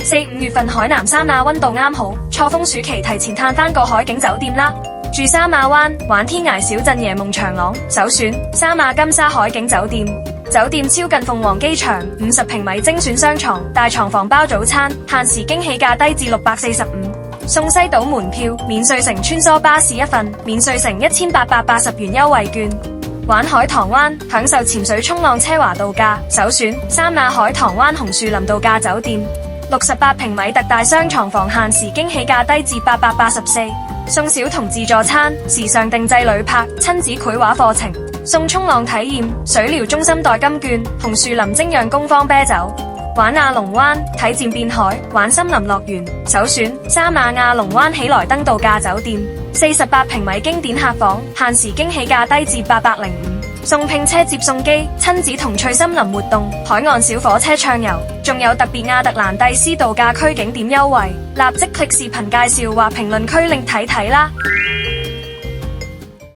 4、5月份海南三亞溫度啱好，錯峰暑期提前嘆返個海景酒店啦。住三亞灣玩天涯小鎮椰夢長廊，首選三亞金沙海景酒店。酒店超近鳳凰機場，50平米精選雙床，大床房包早餐，限時驚喜價低至645，送西島門票，免稅城穿梭巴士一份，免稅城1880元優惠券。玩海棠灣，享受潛水衝浪奢華度假，首選三亞海棠灣紅樹林度假酒店。68平米特大雙床房，限時驚喜價低至884，送小童自助餐，時尚定製旅泊，親子繪畫課程，送衝浪體驗，水療中心代金券，紅樹林精釀工坊啤酒。玩亞龍灣，睇漸變海，玩森林樂園，首選三亞亞龍灣喜來登度假酒店。48平米經典客房，限時驚喜價低至805，送拼車接送機，親子童趣森林活動，海岸小火車暢遊，仲有特別亞特蘭蒂斯度假區景點優惠，立即 click 視頻介紹或評論區令睇睇啦。